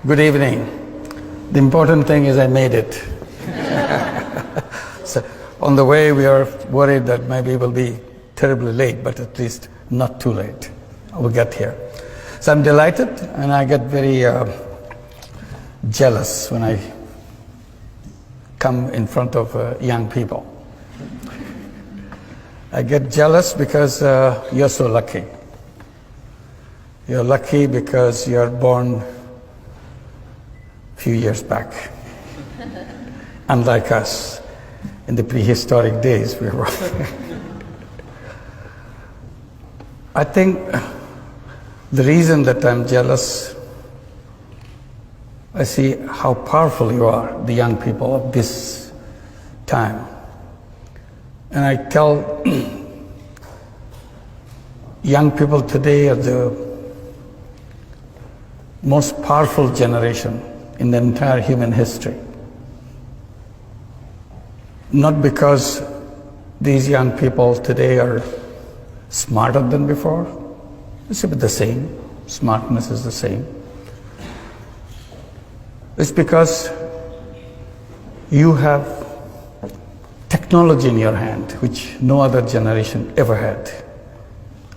Good evening. The important thing is I made it. So on the way we are worried that maybe we'll be terribly late, but at least not too late. We'll get here. So I'm delighted, and I get very jealous when I come in front of young people. I get jealous because you're so lucky. You're lucky because you're born a few years back. Unlike us, in the prehistoric days, we were. I think the reason that I'm jealous, I see how powerful you are, the young people of this time. And I tell young people today are the most powerful generation in the entire human history. Not because these young people today are smarter than before. It's a bit the same. Smartness is the same. It's because you have technology in your hand, which no other generation ever had.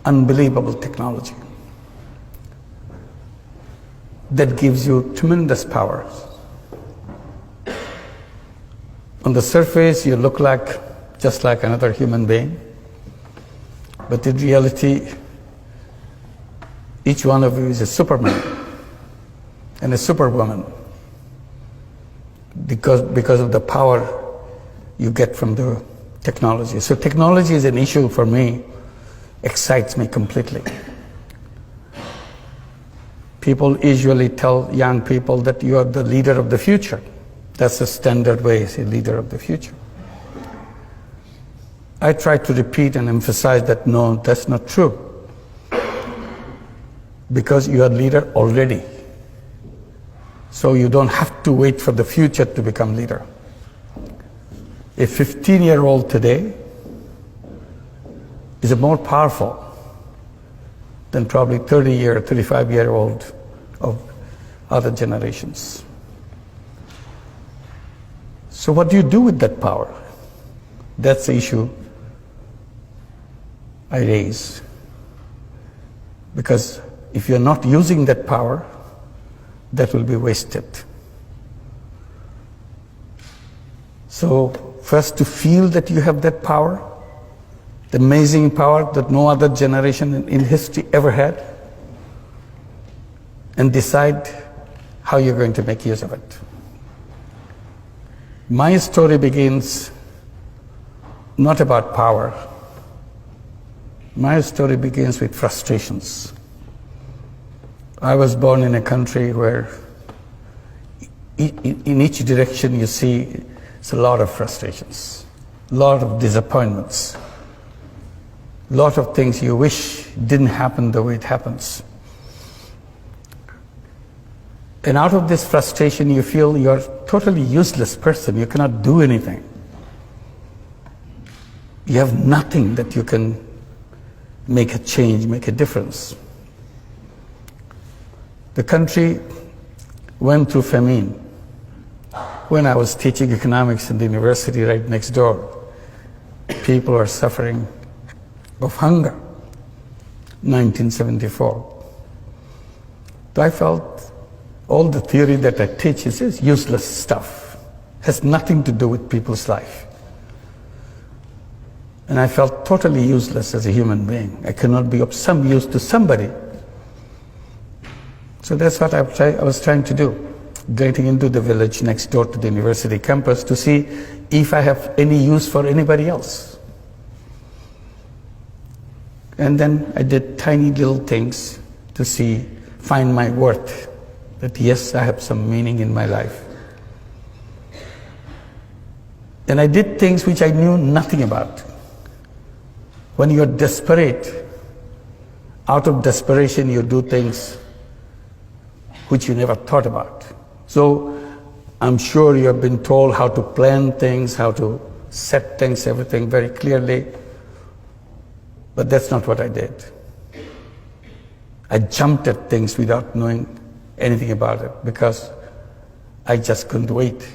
Unbelievable technology. That gives you tremendous power. On the surface, you look just like another human being, but in reality, each one of you is a Superman and a Superwoman because of the power you get from the technology. So technology is an issue for me, excites me completely. People usually tell young people that you are the leader of the future. That's the standard way, say, leader of the future. I try to repeat and emphasize that no, that's not true. Because you are leader already. So you don't have to wait for the future to become leader. A 15-year-old today is more powerful than probably 30-year, 35-year-old of other generations. So what do you do with that power? That's the issue I raise. Because if you're not using that power, that will be wasted. So first, to feel that you have that power, the amazing power that no other generation in history ever had, and decide how you're going to make use of it. My story begins not about power. My story begins with frustrations. I was born in a country where in each direction you see it's a lot of frustrations, a lot of disappointments, a lot of things you wish didn't happen the way it happens. And out of this frustration you feel you're a totally useless person, you cannot do anything. You have nothing that you can make a change, make a difference. The country went through famine. When I was teaching economics in the university right next door, people were suffering of hunger, 1974. So I felt all the theory that I teach is useless stuff, has nothing to do with people's life. And I felt totally useless as a human being. I cannot be of some use to somebody. So that's what I was trying to do, getting into the village next door to the university campus to see if I have any use for anybody else. And then I did tiny little things to find my worth, that yes, I have some meaning in my life. And I did things which I knew nothing about. When you're desperate, out of desperation you do things which you never thought about. So I'm sure you have been told how to plan things, how to set things, everything very clearly. But that's not what I did. I jumped at things without knowing anything about it because I just couldn't wait.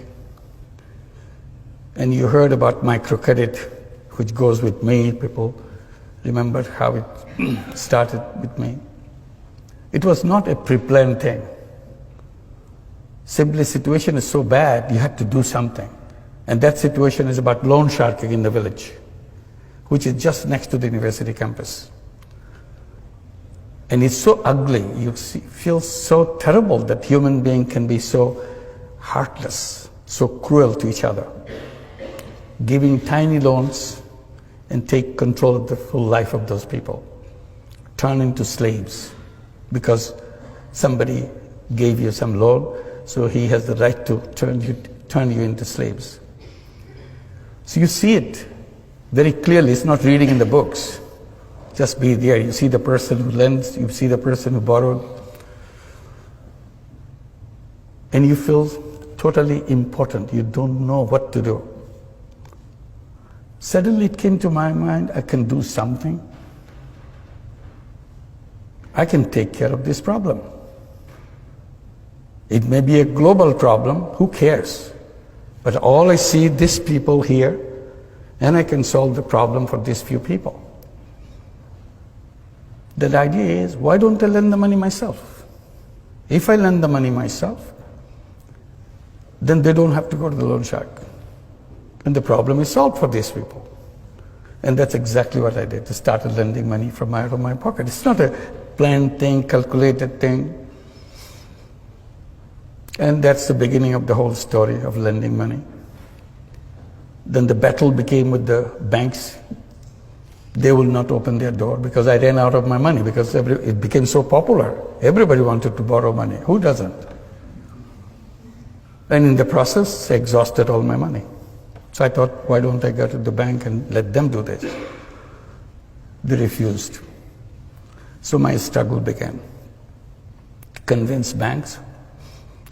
And you heard about microcredit, which goes with me. People remember how it started with me. It was not a pre-planned thing. Simply, situation is so bad, you had to do something. And that situation is about loan sharking in the village, which is just next to the university campus. And it's so ugly, you feel so terrible that human being can be so heartless, so cruel to each other, giving tiny loans and take control of the full life of those people, turn into slaves because somebody gave you some loan, so he has the right to turn you into slaves. So you see it very clearly. It's not reading in the books. Just be there. You see the person who lends, you see the person who borrowed, and you feel totally important. You don't know what to do. Suddenly it came to my mind, I can do something. I can take care of this problem. It may be a global problem, who cares? But all I see, these people here, and I can solve the problem for these few people. The idea is, why don't I lend the money myself? If I lend the money myself, then they don't have to go to the loan shark. And the problem is solved for these people. And that's exactly what I did. I started lending money from out of my pocket. It's not a planned thing, calculated thing. And that's the beginning of the whole story of lending money. Then the battle became with the banks. They will not open their door because I ran out of my money because it became so popular. Everybody wanted to borrow money. Who doesn't? And in the process, I exhausted all my money. So I thought, why don't I go to the bank and let them do this? They refused. So my struggle began. Convince banks,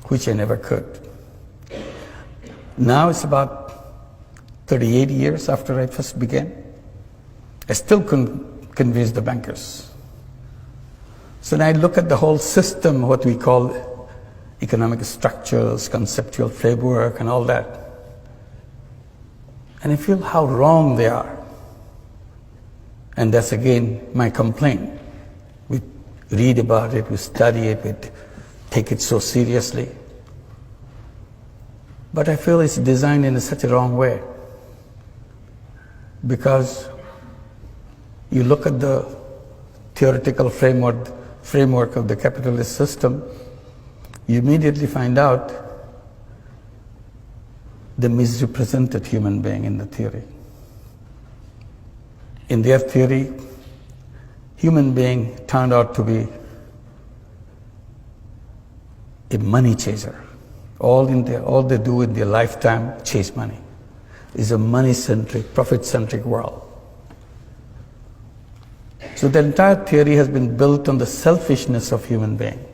which I never could. Now it's about 38 years after I first began. I still couldn't convince the bankers. So now I look at the whole system, what we call economic structures, conceptual framework, and all that. And I feel how wrong they are. And that's again my complaint. We read about it, we study it, we take it so seriously. But I feel it's designed in such a wrong way. Because you look at the theoretical framework of the capitalist system, you immediately find out the misrepresented human being in the theory. In their theory, human being turned out to be a money chaser. All they do in their lifetime, chase money. It's a money-centric, profit-centric world. So the entire theory has been built on the selfishness of human being.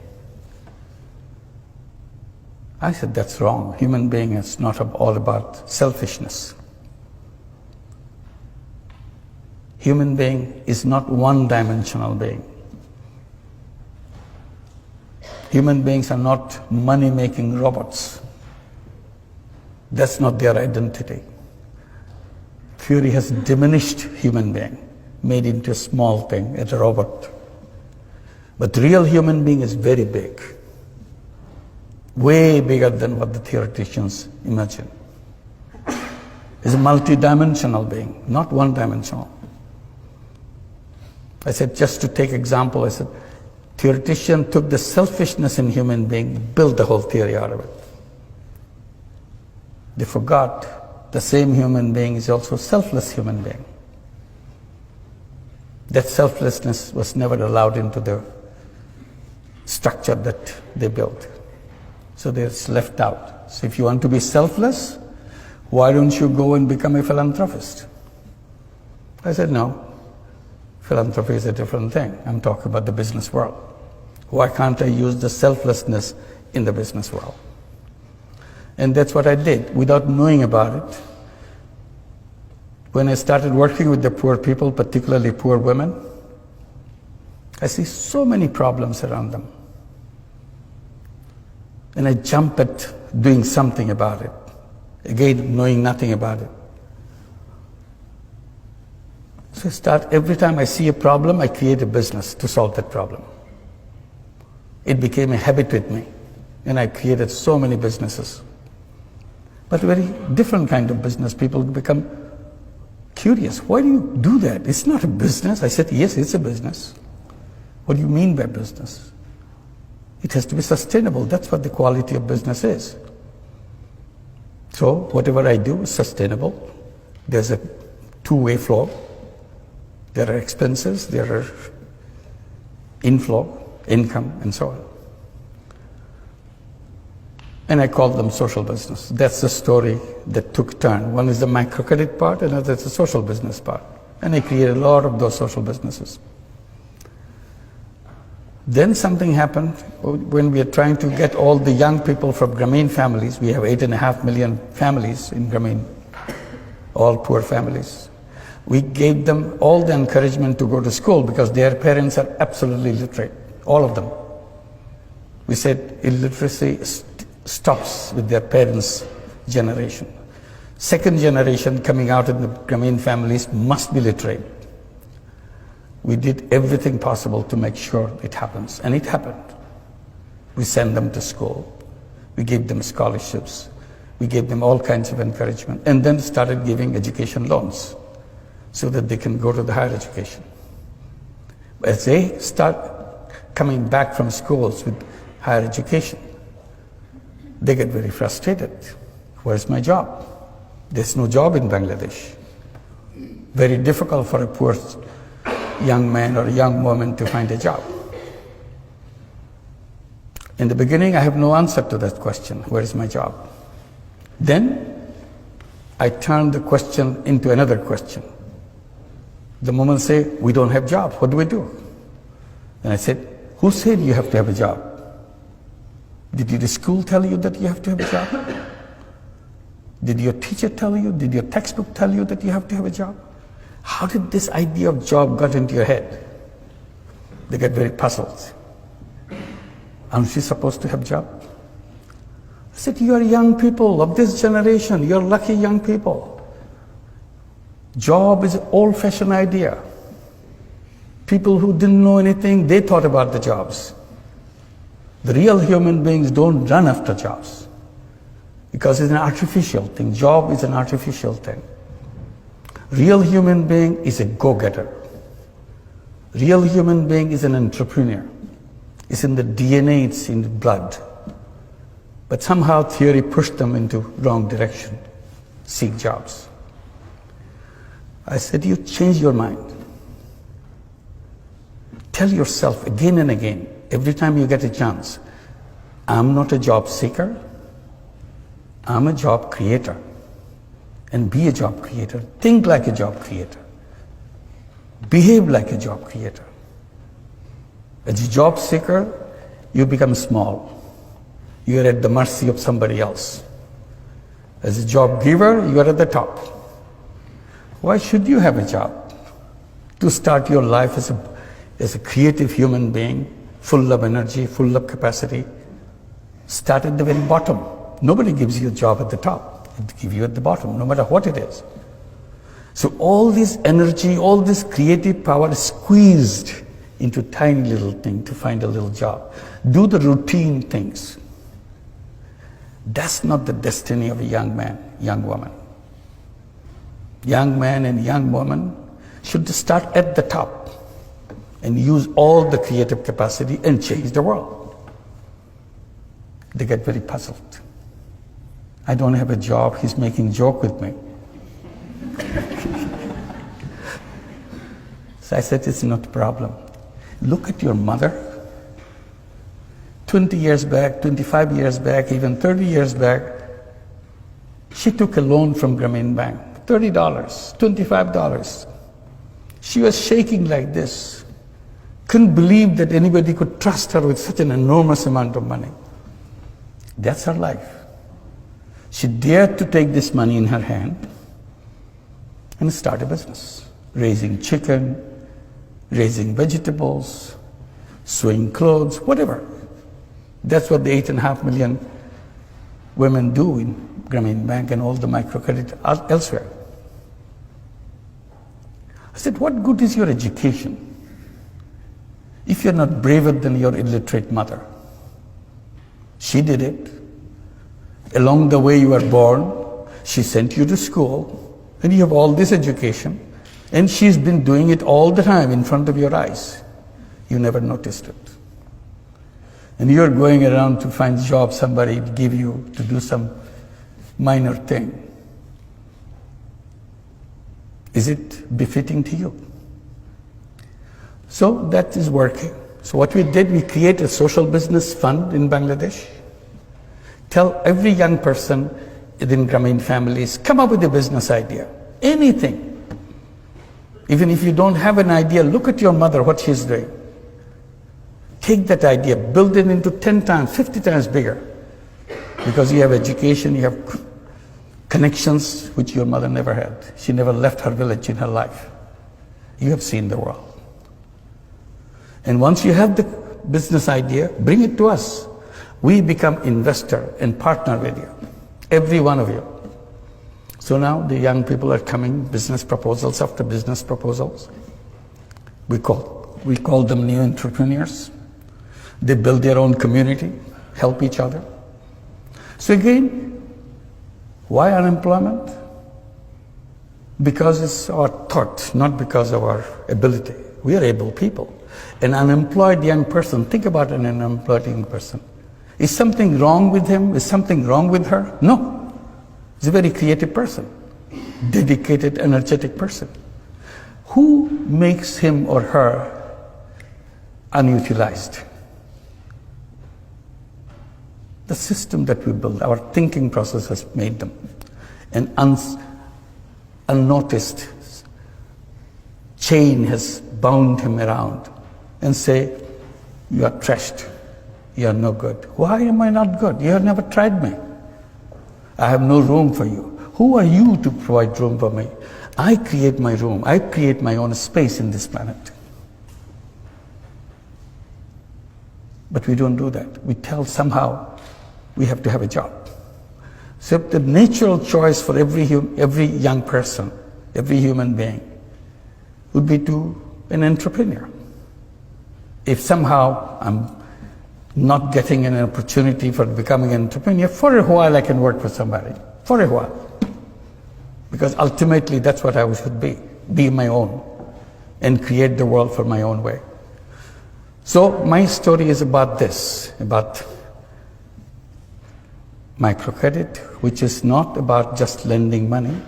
I said, that's wrong. Human being is not all about selfishness. Human being is not one-dimensional being. Human beings are not money-making robots. That's not their identity. Theory has diminished human being, made into a small thing, as a robot. But the real human being is very big, way bigger than what the theoreticians imagine. It's a multi-dimensional being, not one-dimensional. I said, just to take example, I said, theoretician took the selfishness in human being, built the whole theory out of it. They forgot the same human being is also a selfless human being. That selflessness was never allowed into the structure that they built. So it's left out. So if you want to be selfless, why don't you go and become a philanthropist? I said, no. Philanthropy is a different thing. I'm talking about the business world. Why can't I use the selflessness in the business world? And that's what I did without knowing about it. When I started working with the poor people, particularly poor women, I see so many problems around them. and I jump at doing something about it. Again, knowing nothing about it. So every time I see a problem, I create a business to solve that problem. It became a habit with me, and I created so many businesses. But a very different kind of business. People become curious. Why do you do that? It's not a business. I said, yes, it's a business. What do you mean by business? It has to be sustainable. That's what the quality of business is. So whatever I do is sustainable. There's a two-way flow. There are expenses, there are inflow, income, and so on. And I call them social business. That's the story that took turn. One is the microcredit part, and another is the social business part. And I created a lot of those social businesses. Then something happened when we are trying to get all the young people from Grameen families. We have 8.5 million families in Grameen, all poor families. We gave them all the encouragement to go to school because their parents are absolutely literate, all of them. We said illiteracy stops with their parents' generation. Second generation coming out in the Grameen families must be literate. We did everything possible to make sure it happens, and it happened. We sent them to school. We gave them scholarships. We gave them all kinds of encouragement, and then started giving education loans so that they can go to the higher education. As they start coming back from schools with higher education, they get very frustrated. Where's my job? There's no job in Bangladesh. Very difficult for a poor young man or a young woman to find a job. In the beginning, I have no answer to that question, where is my job? Then I turned the question into another question. The moment say, we don't have jobs, what do we do? And I said, who said you have to have a job? Did the school tell you that you have to have a job? Did your teacher tell you? Did your textbook tell you that you have to have a job? How did this idea of job got into your head? They get very puzzled. Aren't you supposed to have a job? I said, you are young people of this generation. You're lucky young people. Job is an old-fashioned idea. People who didn't know anything, they thought about the jobs. The real human beings don't run after jobs because it's an artificial thing. Job is an artificial thing. Real human being is a go-getter. Real human being is an entrepreneur. It's in the DNA, it's in the blood. But somehow theory pushed them into wrong direction. Seek jobs. I said, you change your mind. Tell yourself again and again, every time you get a chance, I'm not a job seeker, I'm a job creator. And be a job creator. Think like a job creator. Behave like a job creator. As a job seeker, you become small. You are at the mercy of somebody else. As a job giver, you are at the top. Why should you have a job? To start your life as a creative human being, full of energy, full of capacity. Start at the very bottom. Nobody gives you a job at the top. They give you at the bottom, no matter what it is. So all this energy, all this creative power is squeezed into tiny little thing to find a little job. Do the routine things. That's not the destiny of a young man, young woman. Young man and young woman should start at the top and use all the creative capacity and change the world. They get very puzzled. I don't have a job, he's making joke with me. So I said, it's not a problem. Look at your mother. 20 years back, 25 years back, even 30 years back, she took a loan from Grameen Bank, $30, $25. She was shaking like this. Couldn't believe that anybody could trust her with such an enormous amount of money. That's her life. She dared to take this money in her hand and start a business, raising chicken, raising vegetables, sewing clothes, whatever. That's what the 8.5 million women do in Grameen Bank and all the microcredit elsewhere. I said, what good is your education if you're not braver than your illiterate mother? She did it. Along the way you were born, she sent you to school, and you have all this education, and she's been doing it all the time in front of your eyes. You never noticed it. And you're going around to find a job, somebody give you to do some minor thing. Is it befitting to you? So that is working. So what we did, we create a social business fund in Bangladesh. Tell every young person within Grameen families, come up with a business idea, anything. Even if you don't have an idea, look at your mother, what she's doing. Take that idea, build it into 10 times, 50 times bigger. Because you have education, you have connections which your mother never had. She never left her village in her life. You have seen the world. And once you have the business idea, bring it to us. We become investor and partner with you, every one of you. So now the young people are coming, business proposals after business proposals. We call them new entrepreneurs. They build their own community, help each other. So again, why unemployment? Because it's our thought, not because of our ability. We are able people. An unemployed young person, think about an unemployed young person. Is something wrong with him? Is something wrong with her? No. He's a very creative person, dedicated, energetic person. Who makes him or her unutilized? The system that we build, our thinking process has made them. An unnoticed chain has bound him around and say, you are trashed, you are no good. Why am I not good? You have never tried me. I have no room for you. Who are you to provide room for me? I create my room. I create my own space in this planet. But we don't do that. We tell somehow we have to have a job. So the natural choice for every young person, every human being, would be to an entrepreneur. If somehow I'm not getting an opportunity for becoming an entrepreneur, for a while I can work for somebody, for a while. Because ultimately that's what I should be my own, and create the world for my own way. So my story is about this, about microcredit, which is not about just lending money.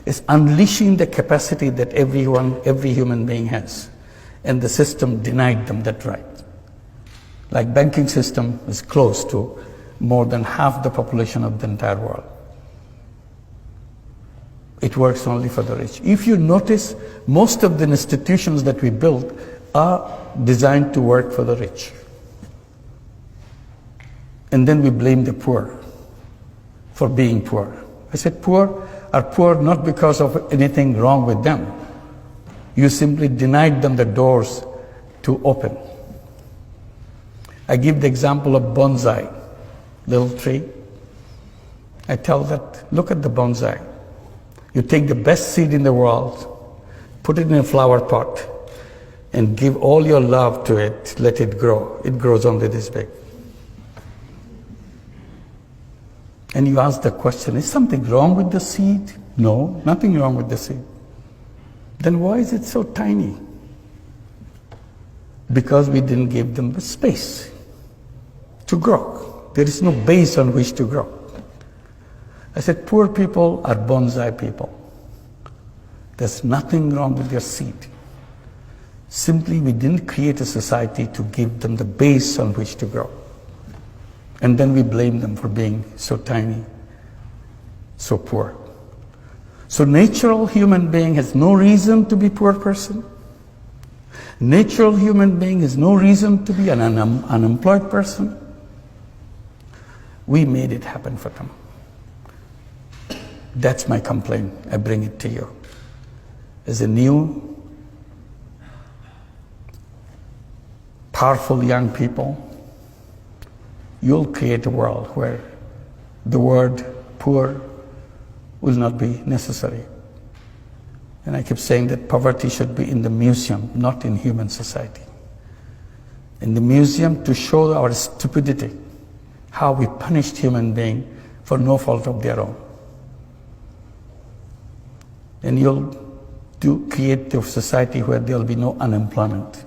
It's unleashing the capacity that every human being has. And the system denied them that right. Like banking system is close to more than half the population of the entire world. It works only for the rich. If you notice, most of the institutions that we build are designed to work for the rich. And then we blame the poor for being poor. I said poor are poor not because of anything wrong with them. You simply denied them the doors to open. I give the example of bonsai, little tree. I tell that, look at the bonsai. You take the best seed in the world, put it in a flower pot, and give all your love to it, let it grow. It grows only this big. And you ask the question, is something wrong with the seed? No, nothing wrong with the seed. Then why is it so tiny? Because we didn't give them the space to grow. There is no base on which to grow. I said, poor people are bonsai people. There's nothing wrong with their seed. Simply, we didn't create a society to give them the base on which to grow. And then we blame them for being so tiny, so poor. So natural human being has no reason to be poor person. Natural human being has no reason to be an unemployed person. We made it happen for them. That's my complaint. I bring it to you. As a new, powerful young people, you'll create a world where the word poor will not be necessary. And I keep saying that poverty should be in the museum, not in human society. In the museum to show our stupidity, how we punished human beings for no fault of their own. And you'll create a society where there will be no unemployment.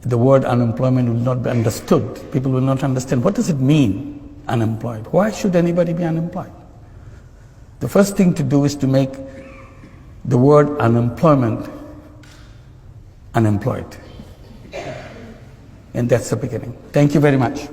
The word unemployment will not be understood. People will not understand, what does it mean, unemployed? Why should anybody be unemployed? The first thing to do is to make the word unemployment unemployed. And that's the beginning. Thank you very much.